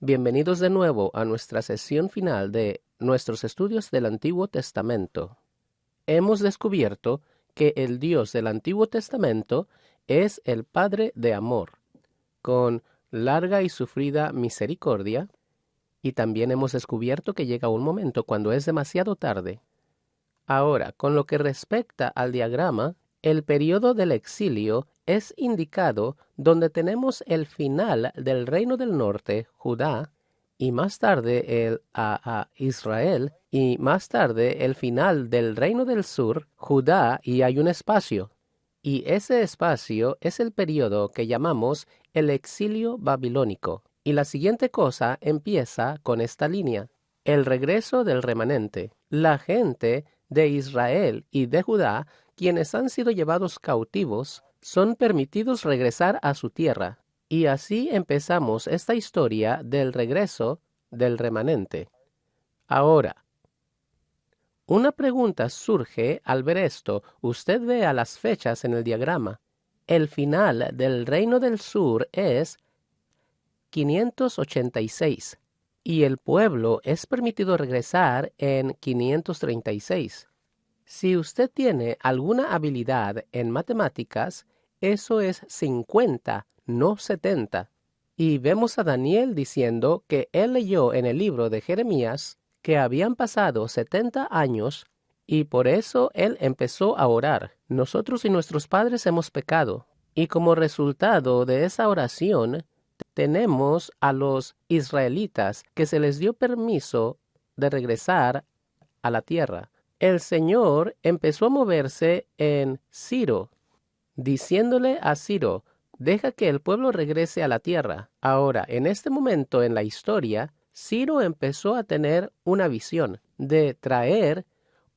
Bienvenidos de nuevo a nuestra sesión final de nuestros estudios del Antiguo Testamento. Hemos descubierto que el Dios del Antiguo Testamento es el Padre de amor, con larga y sufrida misericordia, y también hemos descubierto que llega un momento cuando es demasiado tarde. Ahora, con lo que respecta al diagrama, el periodo del exilio es indicado donde tenemos el final del reino del norte, Judá, y más tarde el Israel, y más tarde el final del reino del sur, Judá, y hay un espacio. Y ese espacio es el periodo que llamamos el exilio babilónico. Y la siguiente cosa empieza con esta línea: el regreso del remanente. La gente de Israel y de Judá, quienes han sido llevados cautivos, son permitidos regresar a su tierra. Y así empezamos esta historia del regreso del remanente. Ahora, una pregunta surge al ver esto. Usted vea las fechas en el diagrama. El final del reino del sur es 586. Y el pueblo es permitido regresar en 536. Si usted tiene alguna habilidad en matemáticas, eso es 50, no 70. Y vemos a Daniel diciendo que él leyó en el libro de Jeremías que habían pasado 70 años y por eso él empezó a orar. Nosotros y nuestros padres hemos pecado. Y como resultado de esa oración, tenemos a los israelitas que se les dio permiso de regresar a la tierra. El Señor empezó a moverse en Ciro, diciéndole a Ciro: deja que el pueblo regrese a la tierra. Ahora, en este momento en la historia, Ciro empezó a tener una visión de traer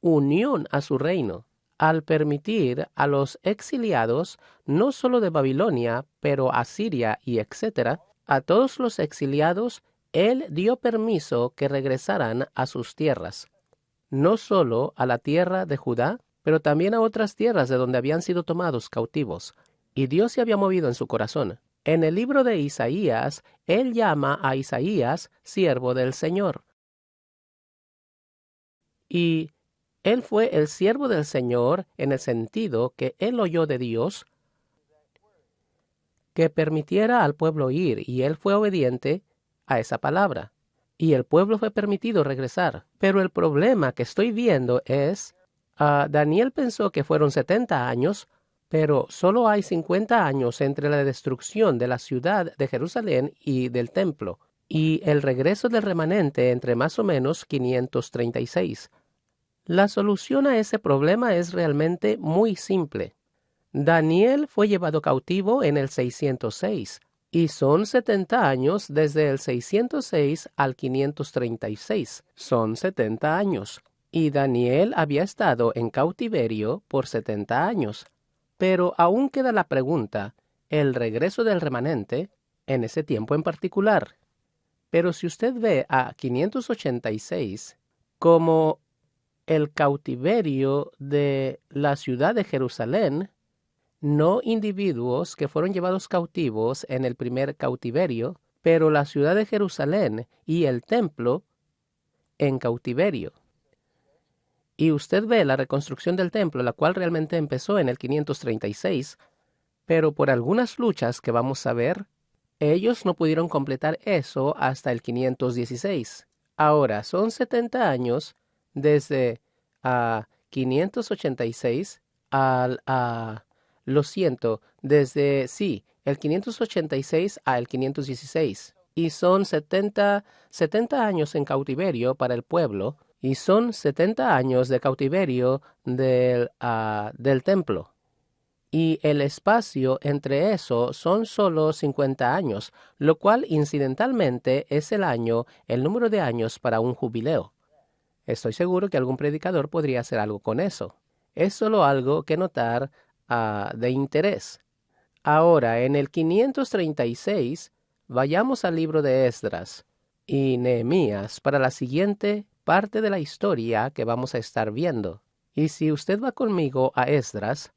unión a su reino, al permitir a los exiliados, no solo de Babilonia, pero Asiria y etcétera, a todos los exiliados, él dio permiso que regresaran a sus tierras, no solo a la tierra de Judá, pero también a otras tierras de donde habían sido tomados cautivos. Y Dios se había movido en su corazón. En el libro de Isaías, él llama a Isaías siervo del Señor. Y él fue el siervo del Señor en el sentido que él oyó de Dios que permitiera al pueblo ir, y él fue obediente a esa palabra. Y el pueblo fue permitido regresar. Pero el problema que estoy viendo es, Daniel pensó que fueron 70 años, pero solo hay 50 años entre la destrucción de la ciudad de Jerusalén y del templo, y el regreso del remanente entre más o menos 536. La solución a ese problema es realmente muy simple. Daniel fue llevado cautivo en el 606, y son 70 años desde el 606 al 536. Son 70 años. Y Daniel había estado en cautiverio por 70 años. Pero aún queda la pregunta, el regreso del remanente, en ese tiempo en particular. Pero si usted ve a 586 como el cautiverio de la ciudad de Jerusalén, no individuos que fueron llevados cautivos en el primer cautiverio, pero la ciudad de Jerusalén y el templo en cautiverio. Y usted ve la reconstrucción del templo, la cual realmente empezó en el 536, pero por algunas luchas que vamos a ver, ellos no pudieron completar eso hasta el 516. Ahora, son 70 años desde 586 al lo siento, desde, el 586 al 516. Y son 70 años en cautiverio para el pueblo, y son 70 años de cautiverio del templo. Y el espacio entre eso son solo 50 años, lo cual incidentalmente es el número de años para un jubileo. Estoy seguro que algún predicador podría hacer algo con eso. Es solo algo que notar de interés. Ahora, en el 536, vayamos al libro de Esdras y Nehemías para la siguiente parte de la historia que vamos a estar viendo. Y si usted va conmigo a Esdras,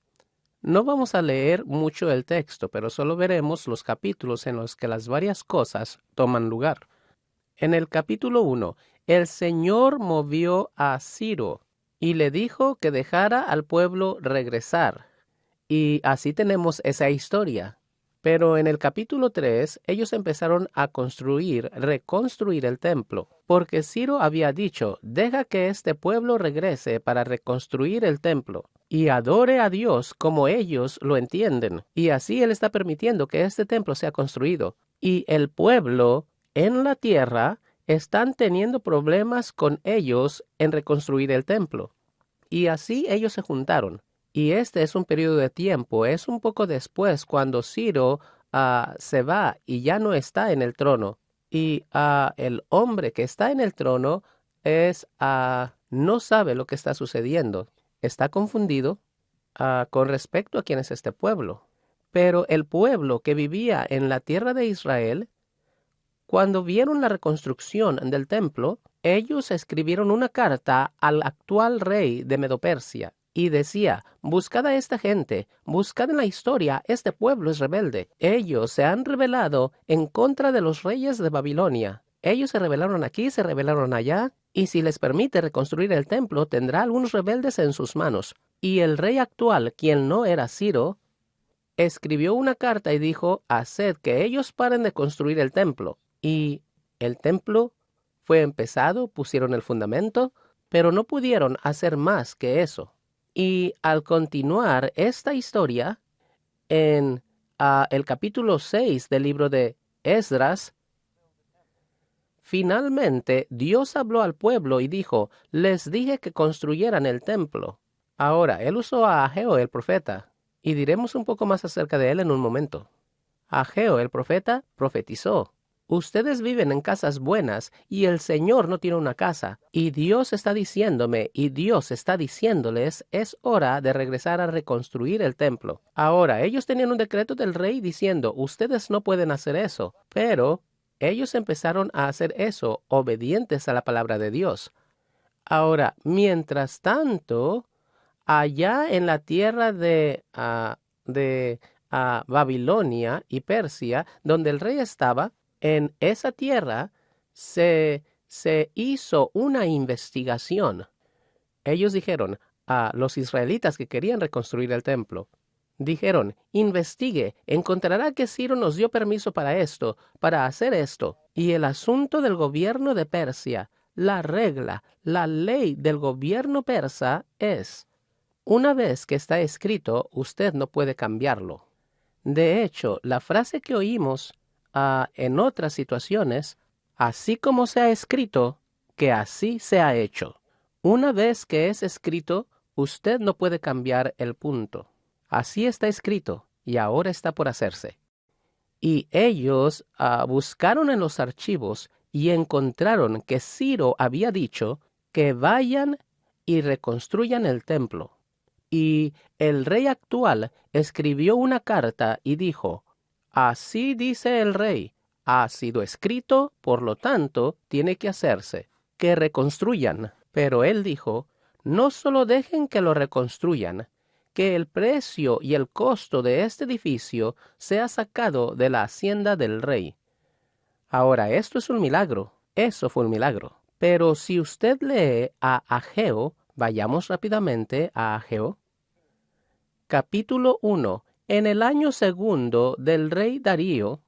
no vamos a leer mucho el texto, pero solo veremos los capítulos en los que las varias cosas toman lugar. En el capítulo 1, el Señor movió a Ciro y le dijo que dejara al pueblo regresar. Y así tenemos esa historia. Pero en el capítulo 3, ellos empezaron a reconstruir el templo, porque Ciro había dicho, deja que este pueblo regrese para reconstruir el templo y adore a Dios como ellos lo entienden. Y así él está permitiendo que este templo sea construido. Y el pueblo en la tierra están teniendo problemas con ellos en reconstruir el templo. Y así ellos se juntaron. Y este es un periodo de tiempo, es un poco después cuando Ciro se va y ya no está en el trono. Y el hombre que está en el trono no sabe lo que está sucediendo. Está confundido con respecto a quién es este pueblo. Pero el pueblo que vivía en la tierra de Israel, cuando vieron la reconstrucción del templo, ellos escribieron una carta al actual rey de Medo-Persia y decía, buscad a esta gente, buscad en la historia, este pueblo es rebelde. Ellos se han rebelado en contra de los reyes de Babilonia. Ellos se rebelaron aquí, se rebelaron allá, y si les permite reconstruir el templo, tendrá algunos rebeldes en sus manos. Y el rey actual, quien no era Ciro, escribió una carta y dijo, haced que ellos paren de construir el templo. Y el templo fue empezado, pusieron el fundamento, pero no pudieron hacer más que eso. Y al continuar esta historia, en el capítulo 6 del libro de Esdras, finalmente Dios habló al pueblo y dijo, les dije que construyeran el templo. Ahora, él usó a Ageo el profeta, y diremos un poco más acerca de él en un momento. Ageo el profeta profetizó. Ustedes viven en casas buenas y el Señor no tiene una casa. Y Dios está diciéndome y Dios está diciéndoles, es hora de regresar a reconstruir el templo. Ahora, ellos tenían un decreto del rey diciendo, ustedes no pueden hacer eso. Pero ellos empezaron a hacer eso obedientes a la palabra de Dios. Ahora, mientras tanto, allá en la tierra de Babilonia y Persia, donde el rey estaba, en esa tierra se hizo una investigación. Ellos dijeron a los israelitas que querían reconstruir el templo, dijeron, investigue, encontrará que Ciro nos dio permiso para esto, para hacer esto. Y el asunto del gobierno de Persia, la regla, la ley del gobierno persa es, una vez que está escrito, usted no puede cambiarlo. De hecho, la frase que oímos en otras situaciones, así como se ha escrito, que así se ha hecho. Una vez que es escrito, usted no puede cambiar el punto. Así está escrito y ahora está por hacerse. Y ellos buscaron en los archivos y encontraron que Ciro había dicho que vayan y reconstruyan el templo. Y el rey actual escribió una carta y dijo, así dice el rey, ha sido escrito, por lo tanto, tiene que hacerse, que reconstruyan. Pero él dijo, no solo dejen que lo reconstruyan, que el precio y el costo de este edificio sea sacado de la hacienda del rey. Ahora, esto es un milagro, eso fue un milagro. Pero si usted lee a Ageo, vayamos rápidamente a Ageo. Capítulo 1. En el año segundo del rey Darío.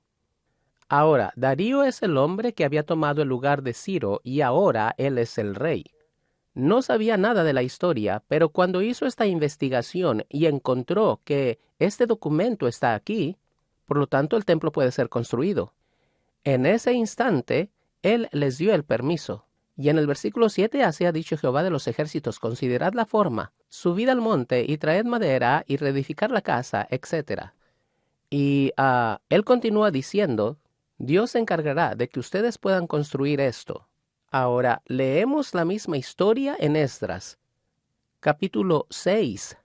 Ahora, Darío es el hombre que había tomado el lugar de Ciro y ahora él es el rey. No sabía nada de la historia, pero cuando hizo esta investigación y encontró que este documento está aquí, por lo tanto el templo puede ser construido. En ese instante, él les dio el permiso. Y en el versículo 7 así ha dicho Jehová de los ejércitos, considerad la forma, subid al monte y traed madera y reedificar la casa, etc. Y él continúa diciendo, Dios se encargará de que ustedes puedan construir esto. Ahora, leemos la misma historia en Esdras, capítulo 6.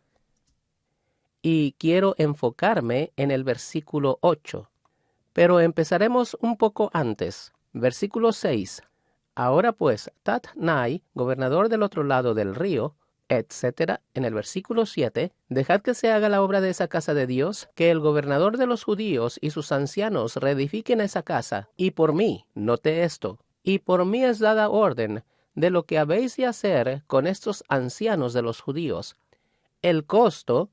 Y quiero enfocarme en el versículo 8. Pero empezaremos un poco antes. Versículo 6. Ahora pues, Tatnai, gobernador del otro lado del río, etc., en el versículo 7, dejad que se haga la obra de esa casa de Dios, que el gobernador de los judíos y sus ancianos reedifiquen esa casa, y por mí, note esto, y por mí es dada orden de lo que habéis de hacer con estos ancianos de los judíos. El costo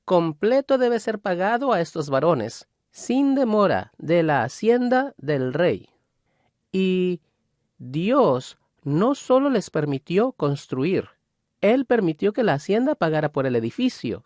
completo debe ser pagado a estos varones, sin demora, de la hacienda del rey. Y Dios no solo les permitió construir, Él permitió que la hacienda pagara por el edificio.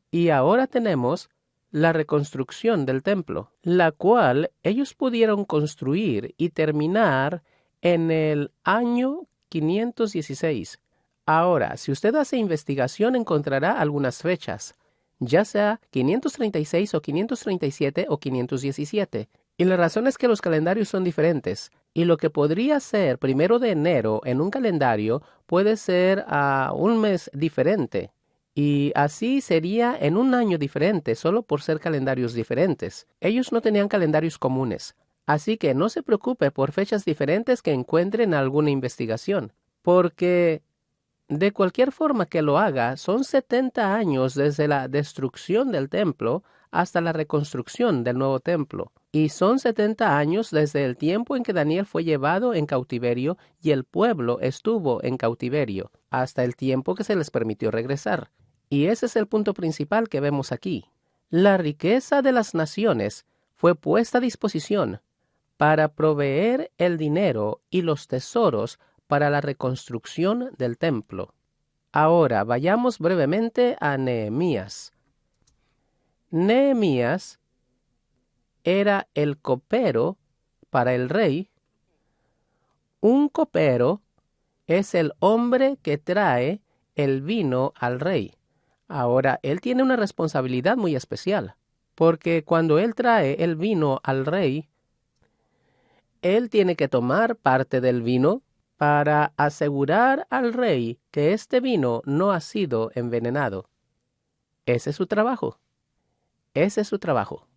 Y ahora tenemos la reconstrucción del templo, la cual ellos pudieron construir y terminar en el año 516. Ahora, si usted hace investigación, encontrará algunas fechas, ya sea 536 o 537 o 517. Y la razón es que los calendarios son diferentes. Y lo que podría ser 1 de enero en un calendario puede ser a un mes diferente. Y así sería en un año diferente, solo por ser calendarios diferentes. Ellos no tenían calendarios comunes. Así que no se preocupe por fechas diferentes que encuentre en alguna investigación. Porque de cualquier forma que lo haga, son 70 años desde la destrucción del templo hasta la reconstrucción del nuevo templo. Y son 70 años desde el tiempo en que Daniel fue llevado en cautiverio y el pueblo estuvo en cautiverio, hasta el tiempo que se les permitió regresar. Y ese es el punto principal que vemos aquí. La riqueza de las naciones fue puesta a disposición para proveer el dinero y los tesoros para la reconstrucción del templo. Ahora vayamos brevemente a Nehemías. Nehemías era el copero para el rey. Un copero es el hombre que trae el vino al rey. Ahora, él tiene una responsabilidad muy especial, porque cuando él trae el vino al rey, él tiene que tomar parte del vino para asegurar al rey que este vino no ha sido envenenado. Ese es su trabajo. Ese es su trabajo.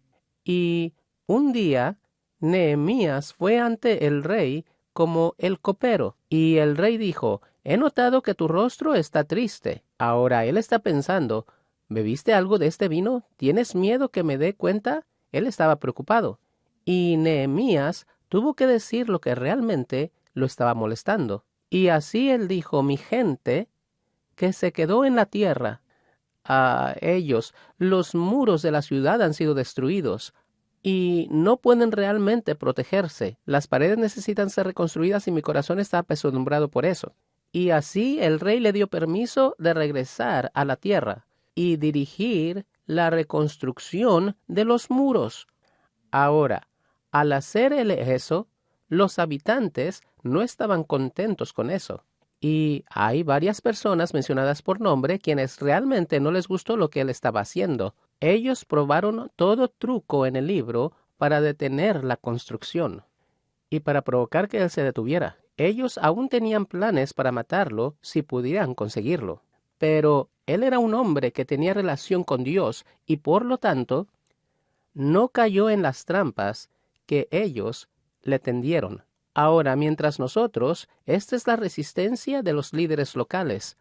Y un día, Nehemías fue ante el rey como el copero, y el rey dijo: he notado que tu rostro está triste. Ahora él está pensando: ¿bebiste algo de este vino? ¿Tienes miedo que me dé cuenta? Él estaba preocupado. Y Nehemías tuvo que decir lo que realmente lo estaba molestando. Y así él dijo: mi gente que se quedó en la tierra, a ellos, los muros de la ciudad han sido destruidos y no pueden realmente protegerse. Las paredes necesitan ser reconstruidas y mi corazón está apesadumbrado por eso. Y así el rey le dio permiso de regresar a la tierra y dirigir la reconstrucción de los muros. Ahora, al hacer él eso, los habitantes no estaban contentos con eso. Y hay varias personas mencionadas por nombre quienes realmente no les gustó lo que él estaba haciendo. Ellos probaron todo truco en el libro para detener la construcción y para provocar que él se detuviera. Ellos aún tenían planes para matarlo si pudieran conseguirlo. Pero él era un hombre que tenía relación con Dios y por lo tanto no cayó en las trampas que ellos le tendieron. Ahora, mientras nosotros, esta es la resistencia de los líderes locales.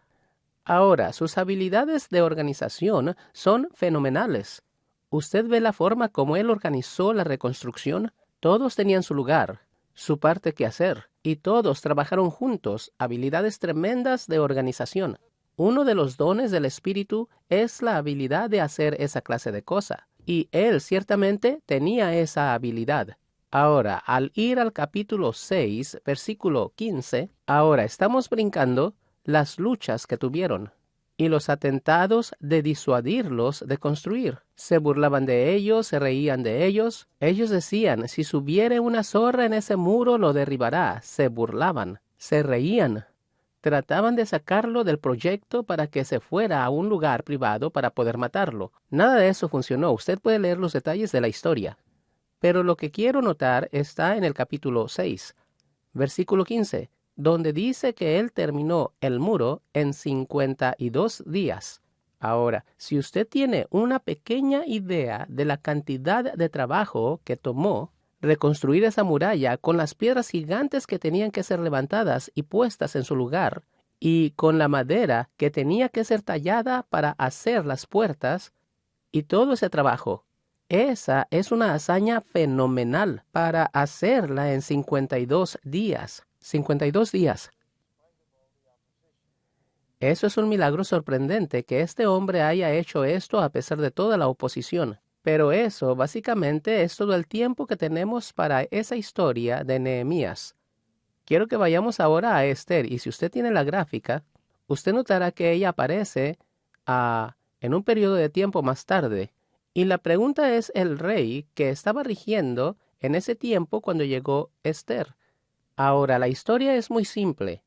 Ahora, sus habilidades de organización son fenomenales. ¿Usted ve la forma como él organizó la reconstrucción? Todos tenían su lugar, su parte que hacer, y todos trabajaron juntos, habilidades tremendas de organización. Uno de los dones del Espíritu es la habilidad de hacer esa clase de cosa, y él ciertamente tenía esa habilidad. Ahora, al ir al capítulo 6, versículo 15, ahora estamos brincando las luchas que tuvieron y los atentados de disuadirlos de construir. Se burlaban de ellos, se reían de ellos. Ellos decían: si subiere una zorra en ese muro, lo derribará. Se burlaban, se reían. Trataban de sacarlo del proyecto para que se fuera a un lugar privado para poder matarlo. Nada de eso funcionó. Usted puede leer los detalles de la historia. Pero lo que quiero notar está en el capítulo 6, versículo 15, donde dice que él terminó el muro en 52 días. Ahora, si usted tiene una pequeña idea de la cantidad de trabajo que tomó reconstruir esa muralla con las piedras gigantes que tenían que ser levantadas y puestas en su lugar, y con la madera que tenía que ser tallada para hacer las puertas, y todo ese trabajo, Esa es una hazaña fenomenal para hacerla en 52 días. 52 días. Eso es un milagro sorprendente que este hombre haya hecho esto a pesar de toda la oposición. Pero eso básicamente es todo el tiempo que tenemos para esa historia de Nehemías. Quiero que vayamos ahora a Esther, y si usted tiene la gráfica, usted notará que ella aparece en un periodo de tiempo más tarde. Y la pregunta es el rey que estaba rigiendo en ese tiempo cuando llegó Esther. Ahora, la historia es muy simple.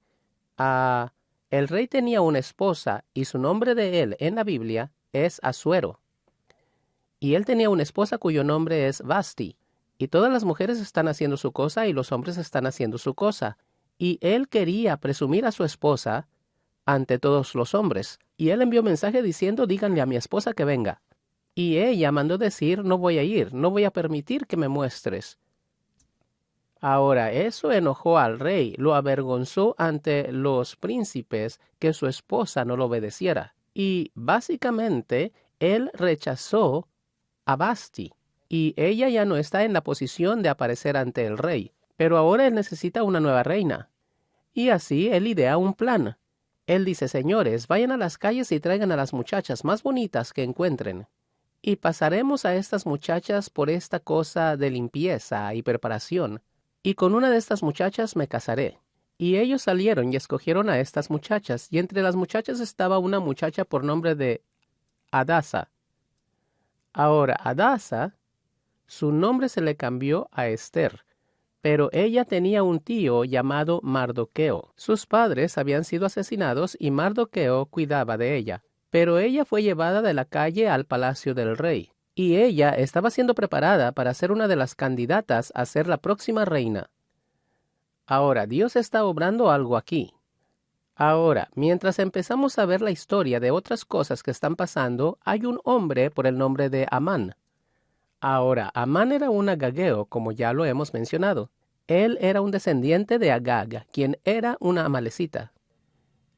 El rey tenía una esposa y su nombre de él en la Biblia es Asuero. Y él tenía una esposa cuyo nombre es Vasti. Y todas las mujeres están haciendo su cosa y los hombres están haciendo su cosa. Y él quería presumir a su esposa ante todos los hombres. Y él envió mensaje diciendo, díganle a mi esposa que venga. Y ella mandó decir, no voy a ir, no voy a permitir que me muestres. Ahora, eso enojó al rey, lo avergonzó ante los príncipes que su esposa no lo obedeciera. Y básicamente, él rechazó a Vasti. Y ella ya no está en la posición de aparecer ante el rey. Pero ahora él necesita una nueva reina. Y así él idea un plan. Él dice, señores, vayan a las calles y traigan a las muchachas más bonitas que encuentren. Y pasaremos a estas muchachas por esta cosa de limpieza y preparación. Y con una de estas muchachas me casaré. Y ellos salieron y escogieron a estas muchachas. Y entre las muchachas estaba una muchacha por nombre de Adasa. Ahora, Adasa, su nombre se le cambió a Esther, pero ella tenía un tío llamado Mardoqueo. Sus padres habían sido asesinados y Mardoqueo cuidaba de ella, pero ella fue llevada de la calle al palacio del rey, y ella estaba siendo preparada para ser una de las candidatas a ser la próxima reina. Ahora, Dios está obrando algo aquí. Ahora, mientras empezamos a ver la historia de otras cosas que están pasando, hay un hombre por el nombre de Amán. Ahora, Amán era un agageo, como ya lo hemos mencionado. Él era un descendiente de Agag, quien era una amalecita.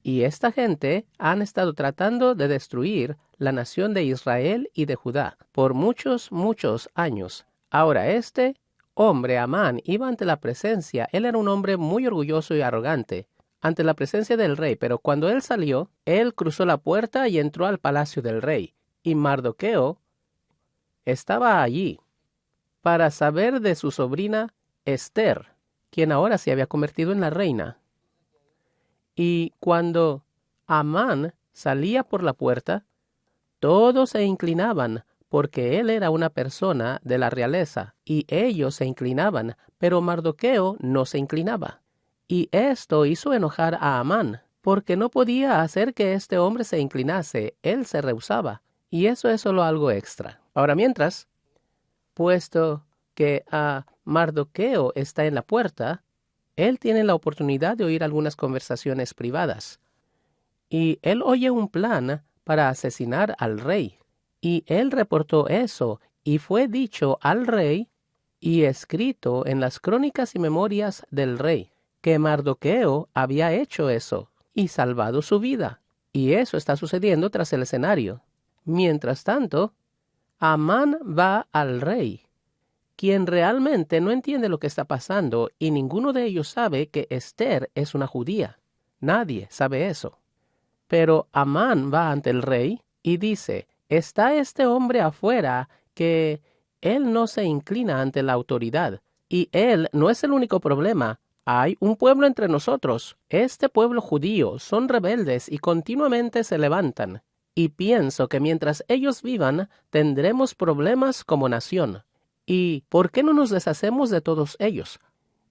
Y esta gente han estado tratando de destruir la nación de Israel y de Judá por muchos, muchos años. Ahora, este hombre, Amán, iba ante la presencia. Él era un hombre muy orgulloso y arrogante ante la presencia del rey, pero cuando él salió, él cruzó la puerta y entró al palacio del rey. Y Mardoqueo estaba allí para saber de su sobrina Esther, quien ahora se había convertido en la reina. Y cuando Amán salía por la puerta, todos se inclinaban, porque él era una persona de la realeza, y ellos se inclinaban, pero Mardoqueo no se inclinaba. Y esto hizo enojar a Amán, porque no podía hacer que este hombre se inclinase, él se rehusaba, y eso es solo algo extra. Ahora, mientras, puesto que Mardoqueo está en la puerta, él tiene la oportunidad de oír algunas conversaciones privadas. Y él oye un plan para asesinar al rey. Y él reportó eso, y fue dicho al rey y escrito en las crónicas y memorias del rey, que Mardoqueo había hecho eso y salvado su vida. Y eso está sucediendo tras el escenario. Mientras tanto, Amán va al rey, quien realmente no entiende lo que está pasando, y ninguno de ellos sabe que Esther es una judía. Nadie sabe eso. Pero Amán va ante el rey y dice, está este hombre afuera que él no se inclina ante la autoridad, y él no es el único problema. Hay un pueblo entre nosotros. Este pueblo judío son rebeldes y continuamente se levantan. Y pienso que mientras ellos vivan, tendremos problemas como nación. ¿Y por qué no nos deshacemos de todos ellos?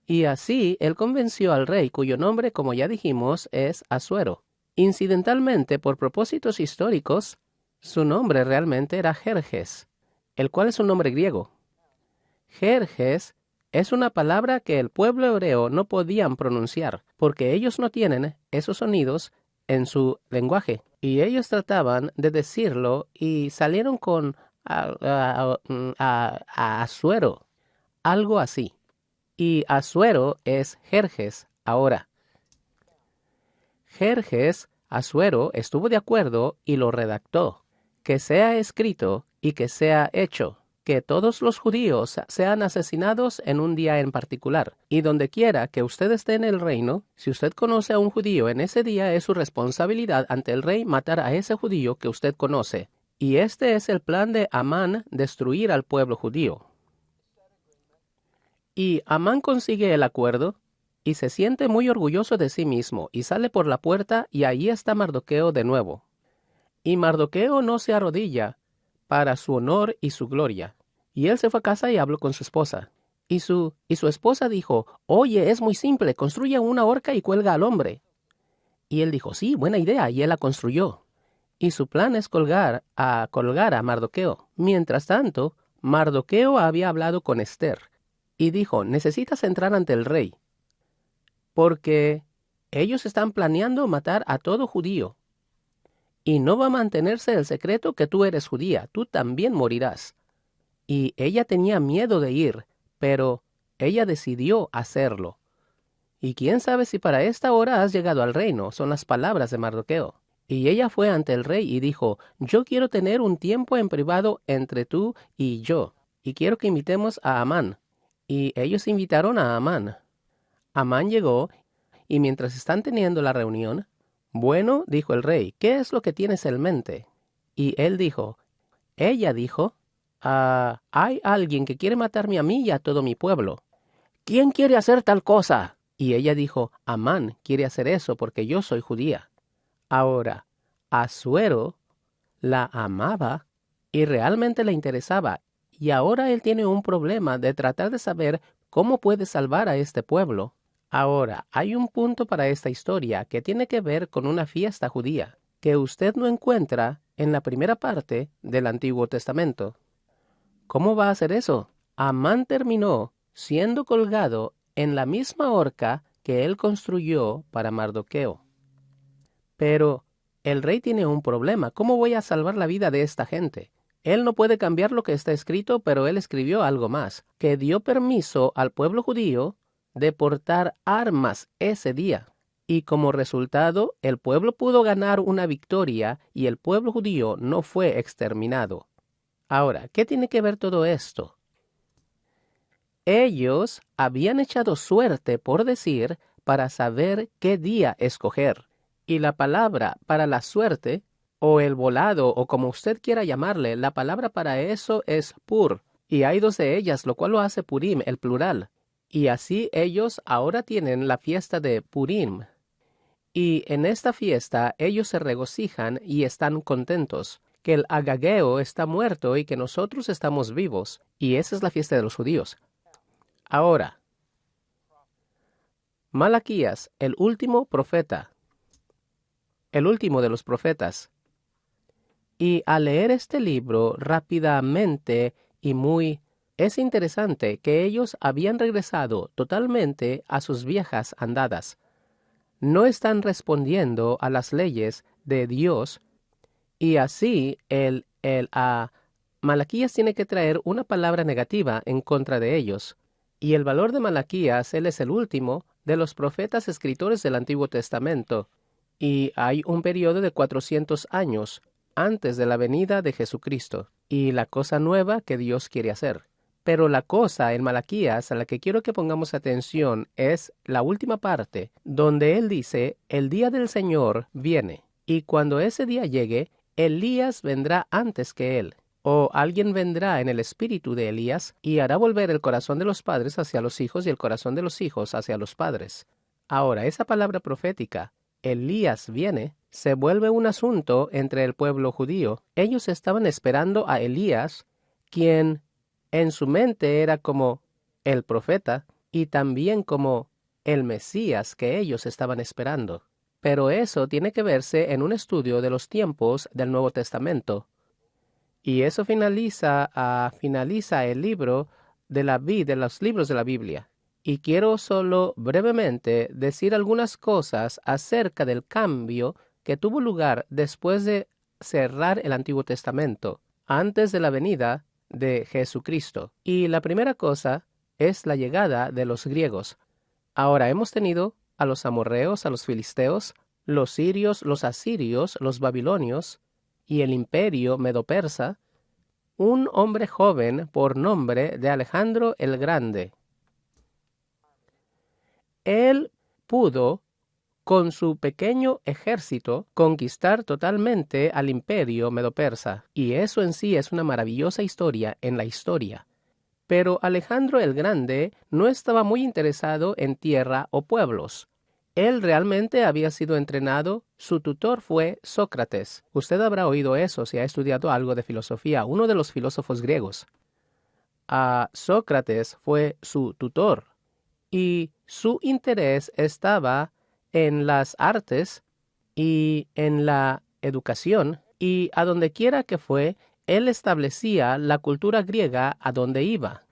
Y así él convenció al rey, cuyo nombre, como ya dijimos, es Asuero. Incidentalmente, por propósitos históricos, su nombre realmente era Jerjes, el cual es un nombre griego. Jerjes es una palabra que el pueblo hebreo no podían pronunciar, porque ellos no tienen esos sonidos en su lenguaje. Y ellos trataban de decirlo y salieron con Asuero, algo así. Y Asuero es Jerjes ahora. Jerjes, Asuero, estuvo de acuerdo y lo redactó. Que sea escrito y que sea hecho. que todos los judíos sean asesinados en un día en particular. Y donde quiera que usted esté en el reino, si usted conoce a un judío en ese día, es su responsabilidad ante el rey matar a ese judío que usted conoce. Y este es el plan de Amán, destruir al pueblo judío. Y Amán consigue el acuerdo y se siente muy orgulloso de sí mismo y sale por la puerta y allí está Mardoqueo de nuevo. Y Mardoqueo no se arrodilla para su honor y su gloria. Y él se fue a casa y habló con su esposa. Y su esposa dijo, oye, es muy simple, construye una horca y cuelga al hombre. Y él dijo, sí, buena idea, y él la construyó. Y su plan es colgar a Mardoqueo. Mientras tanto, Mardoqueo había hablado con Esther y dijo, necesitas entrar ante el rey, porque ellos están planeando matar a todo judío. Y no va a mantenerse el secreto que tú eres judía, tú también morirás. Y ella tenía miedo de ir, pero ella decidió hacerlo. Y quién sabe si para esta hora has llegado al reino, son las palabras de Mardoqueo. Y ella fue ante el rey y dijo, yo quiero tener un tiempo en privado entre tú y yo, y quiero que invitemos a Amán. Y ellos invitaron a Amán. Amán llegó, y mientras están teniendo la reunión, bueno, dijo el rey, ¿qué es lo que tienes en mente? Y ella dijo, hay alguien que quiere matarme a mí y a todo mi pueblo. ¿Quién quiere hacer tal cosa? Y ella dijo, Amán quiere hacer eso porque yo soy judía. Ahora, Asuero la amaba y realmente le interesaba, y ahora él tiene un problema de tratar de saber cómo puede salvar a este pueblo. Ahora, hay un punto para esta historia que tiene que ver con una fiesta judía, que usted no encuentra en la primera parte del Antiguo Testamento. ¿Cómo va a hacer eso? Amán terminó siendo colgado en la misma horca que él construyó para Mardoqueo. Pero el rey tiene un problema. ¿Cómo voy a salvar la vida de esta gente? Él no puede cambiar lo que está escrito, pero él escribió algo más, que dio permiso al pueblo judío de portar armas ese día. Y como resultado, el pueblo pudo ganar una victoria y el pueblo judío no fue exterminado. Ahora, ¿qué tiene que ver todo esto? Ellos habían echado suerte, por decir, para saber qué día escoger. Y la palabra para la suerte, o el volado, o como usted quiera llamarle, la palabra para eso es pur. Y hay dos de ellas, lo cual lo hace purim, el plural. Y así ellos ahora tienen la fiesta de Purim. Y en esta fiesta ellos se regocijan y están contentos, que el Agageo está muerto y que nosotros estamos vivos. Y esa es la fiesta de los judíos. Ahora, Malaquías, el último profeta, el último de los profetas. Y al leer este libro rápidamente es interesante que ellos habían regresado totalmente a sus viejas andadas. No están respondiendo a las leyes de Dios, y así Malaquías tiene que traer una palabra negativa en contra de ellos. Y el valor de Malaquías, él es el último de los profetas escritores del Antiguo Testamento, y hay un periodo de 400 años antes de la venida de Jesucristo, y la cosa nueva que Dios quiere hacer. Pero la cosa en Malaquías a la que quiero que pongamos atención es la última parte, donde él dice, el día del Señor viene, y cuando ese día llegue, Elías vendrá antes que él, o alguien vendrá en el espíritu de Elías, y hará volver el corazón de los padres hacia los hijos y el corazón de los hijos hacia los padres. Ahora, esa palabra profética, Elías viene, se vuelve un asunto entre el pueblo judío. Ellos estaban esperando a Elías, quien en su mente era como el profeta y también como el Mesías que ellos estaban esperando. Pero eso tiene que verse en un estudio de los tiempos del Nuevo Testamento. Y eso finaliza el libro de los libros de la Biblia. Y quiero solo brevemente decir algunas cosas acerca del cambio que tuvo lugar después de cerrar el Antiguo Testamento, antes de la venida de Jesucristo. Y la primera cosa es la llegada de los griegos. Ahora hemos tenido a los amorreos, a los filisteos, los sirios, los asirios, los babilonios y el imperio medo-persa. un hombre joven por nombre de Alejandro el Grande. Él pudo, con su pequeño ejército, conquistar totalmente al imperio medo-persa, y eso en sí es una maravillosa historia en la historia. Pero Alejandro el Grande no estaba muy interesado en tierra o pueblos. Él realmente había sido entrenado, su tutor fue Sócrates. Usted habrá oído eso si ha estudiado algo de filosofía, uno de los filósofos griegos. Sócrates fue su tutor, y su interés estaba en las artes y en la educación, y a donde quiera que fue, él establecía la cultura griega a donde iba.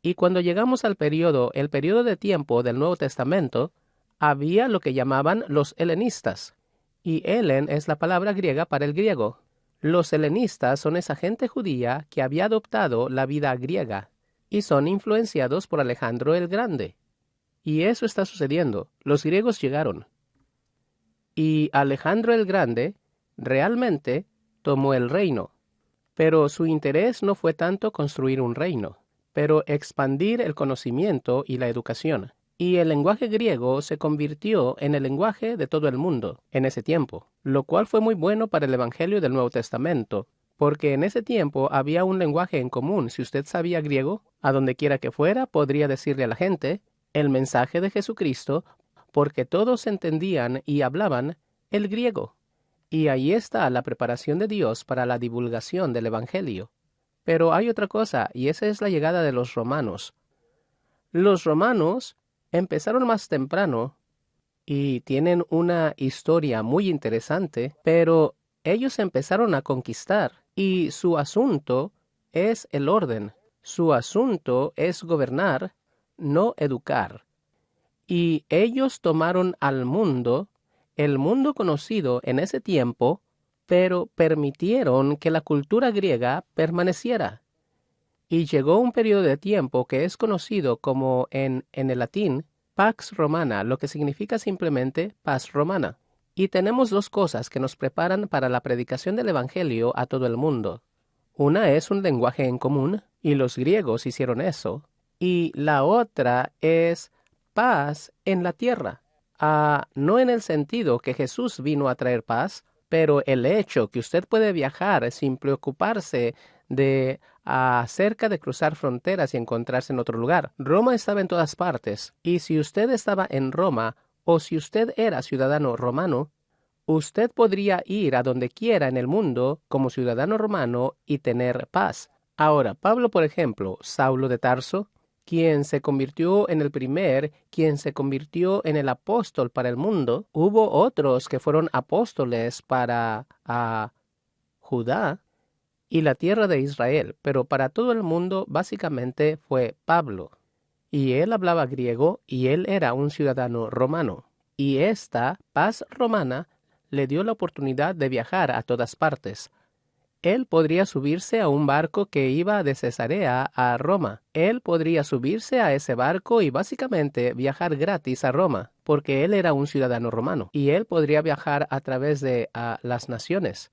Y cuando llegamos al el periodo de tiempo del Nuevo Testamento, había lo que llamaban los helenistas, y helen es la palabra griega para el griego. Los helenistas son esa gente judía que había adoptado la vida griega, y son influenciados por Alejandro el Grande. Y eso está sucediendo. Los griegos llegaron. Y Alejandro el Grande realmente tomó el reino. Pero su interés no fue tanto construir un reino, pero expandir el conocimiento y la educación. Y el lenguaje griego se convirtió en el lenguaje de todo el mundo en ese tiempo, lo cual fue muy bueno para el Evangelio del Nuevo Testamento, porque en ese tiempo había un lenguaje en común. Si usted sabía griego, a donde quiera que fuera, podría decirle a la gente el mensaje de Jesucristo, porque todos entendían y hablaban el griego. Y ahí está la preparación de Dios para la divulgación del Evangelio. Pero hay otra cosa, y esa es la llegada de los romanos. Los romanos empezaron más temprano y tienen una historia muy interesante, pero ellos empezaron a conquistar, y su asunto es el orden. Su asunto es gobernar, no educar. Y ellos tomaron al mundo, el mundo conocido en ese tiempo, pero permitieron que la cultura griega permaneciera. Y llegó un periodo de tiempo que es conocido como en el latín Pax Romana, lo que significa simplemente paz romana. Y tenemos dos cosas que nos preparan para la predicación del Evangelio a todo el mundo. Una es un lenguaje en común, y los griegos hicieron eso. Y la otra es paz en la tierra. No en el sentido que Jesús vino a traer paz, pero el hecho que usted puede viajar sin preocuparse de acerca de cruzar fronteras y encontrarse en otro lugar. Roma estaba en todas partes, y si usted estaba en Roma, o si usted era ciudadano romano, usted podría ir a donde quiera en el mundo como ciudadano romano y tener paz. Ahora, Pablo, por ejemplo, Saulo de Tarso, quien se convirtió en quien se convirtió en el apóstol para el mundo. Hubo otros que fueron apóstoles para Judá y la tierra de Israel, pero para todo el mundo básicamente fue Pablo. Y él hablaba griego y él era un ciudadano romano. Y esta paz romana le dio la oportunidad de viajar a todas partes. Él podría subirse a un barco que iba de Cesarea a Roma. Él podría subirse a ese barco y básicamente viajar gratis a Roma, porque él era un ciudadano romano. Y él podría viajar a través de las naciones.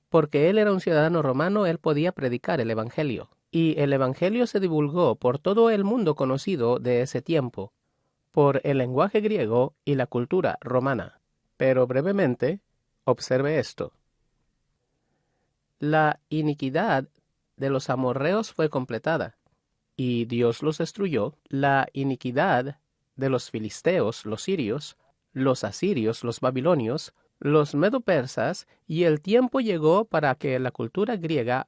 Porque él era un ciudadano romano, él podía predicar el Evangelio. Y el Evangelio se divulgó por todo el mundo conocido de ese tiempo, por el lenguaje griego y la cultura romana. Pero brevemente, observe esto. La iniquidad de los amorreos fue completada, y Dios los destruyó. La iniquidad de los filisteos, los sirios, los asirios, los babilonios, los medo-persas, y el tiempo llegó para que la cultura griega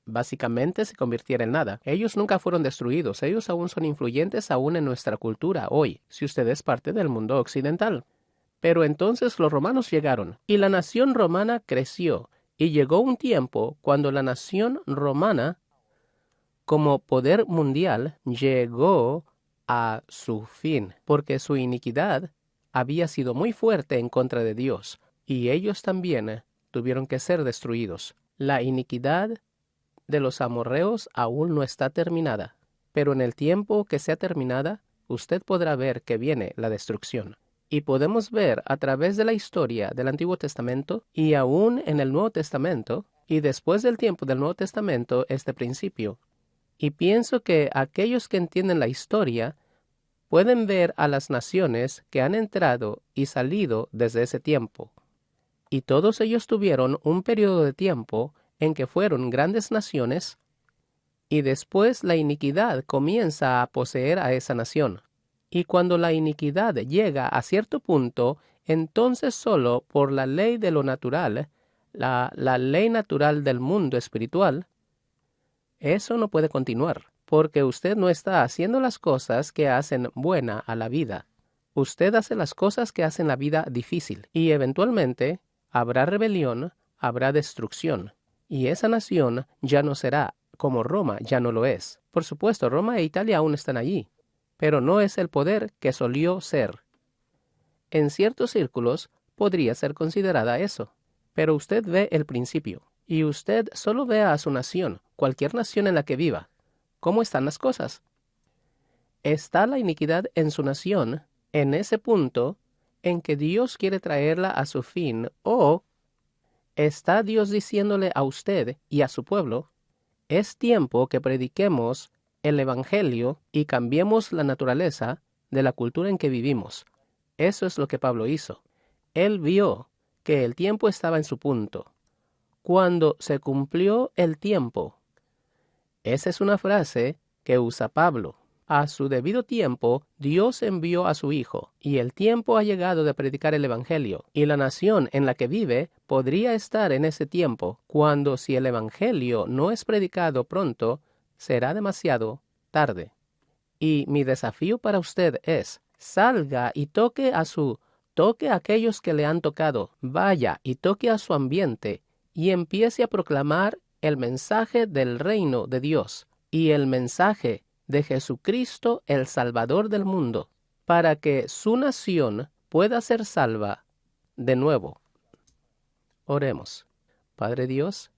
básicamente se convirtiera en nada. Ellos nunca fueron destruidos, ellos aún son influyentes aún en nuestra cultura hoy, si usted es parte del mundo occidental. Pero entonces los romanos llegaron, y la nación romana creció. Y llegó un tiempo cuando la nación romana, como poder mundial, llegó a su fin, porque su iniquidad había sido muy fuerte en contra de Dios, y ellos también tuvieron que ser destruidos. La iniquidad de los amorreos aún no está terminada, pero en el tiempo que sea terminada, usted podrá ver que viene la destrucción. Y podemos ver a través de la historia del Antiguo Testamento y aún en el Nuevo Testamento y después del tiempo del Nuevo Testamento este principio. Y pienso que aquellos que entienden la historia pueden ver a las naciones que han entrado y salido desde ese tiempo. Y todos ellos tuvieron un periodo de tiempo en que fueron grandes naciones, y después la iniquidad comienza a poseer a esa nación. Y cuando la iniquidad llega a cierto punto, entonces solo por la ley de lo natural, la ley natural del mundo espiritual, eso no puede continuar, porque usted no está haciendo las cosas que hacen buena a la vida. Usted hace las cosas que hacen la vida difícil, y eventualmente habrá rebelión, habrá destrucción, y esa nación ya no será como Roma ya no lo es. Por supuesto, Roma e Italia aún están allí, pero no es el poder que solió ser. En ciertos círculos podría ser considerada eso, pero usted ve el principio, y usted solo vea a su nación, cualquier nación en la que viva. ¿Cómo están las cosas? ¿Está la iniquidad en su nación en ese punto en que Dios quiere traerla a su fin, o está Dios diciéndole a usted y a su pueblo: es tiempo que prediquemos el Evangelio y cambiemos la naturaleza de la cultura en que vivimos? Eso es lo que Pablo hizo. Él vio que el tiempo estaba en su punto. Cuando se cumplió el tiempo. Esa es una frase que usa Pablo. A su debido tiempo, Dios envió a su Hijo, y el tiempo ha llegado de predicar el Evangelio, y la nación en la que vive podría estar en ese tiempo, cuando si el Evangelio no es predicado pronto, será demasiado tarde. Y mi desafío para usted es: salga y toque a aquellos que le han tocado, vaya y toque a su ambiente, y empiece a proclamar el mensaje del reino de Dios, y el mensaje de Jesucristo, el Salvador del mundo, para que su nación pueda ser salva de nuevo. Oremos. Padre Dios,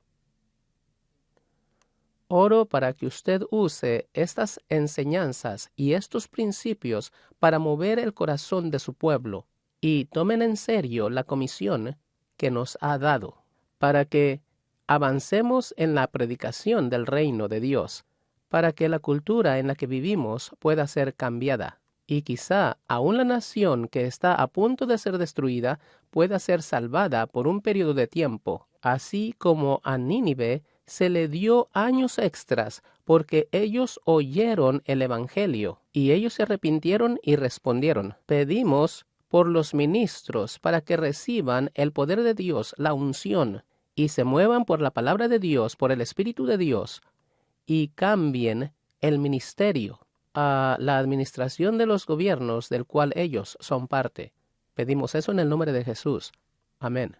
oro para que usted use estas enseñanzas y estos principios para mover el corazón de su pueblo, y tomen en serio la comisión que nos ha dado, para que avancemos en la predicación del reino de Dios, para que la cultura en la que vivimos pueda ser cambiada, y quizá aún la nación que está a punto de ser destruida pueda ser salvada por un periodo de tiempo, así como a Nínive se le dio años extras porque ellos oyeron el Evangelio, y ellos se arrepintieron y respondieron. Pedimos por los ministros para que reciban el poder de Dios, la unción, y se muevan por la palabra de Dios, por el Espíritu de Dios, y cambien el ministerio a la administración de los gobiernos del cual ellos son parte. Pedimos eso en el nombre de Jesús. Amén.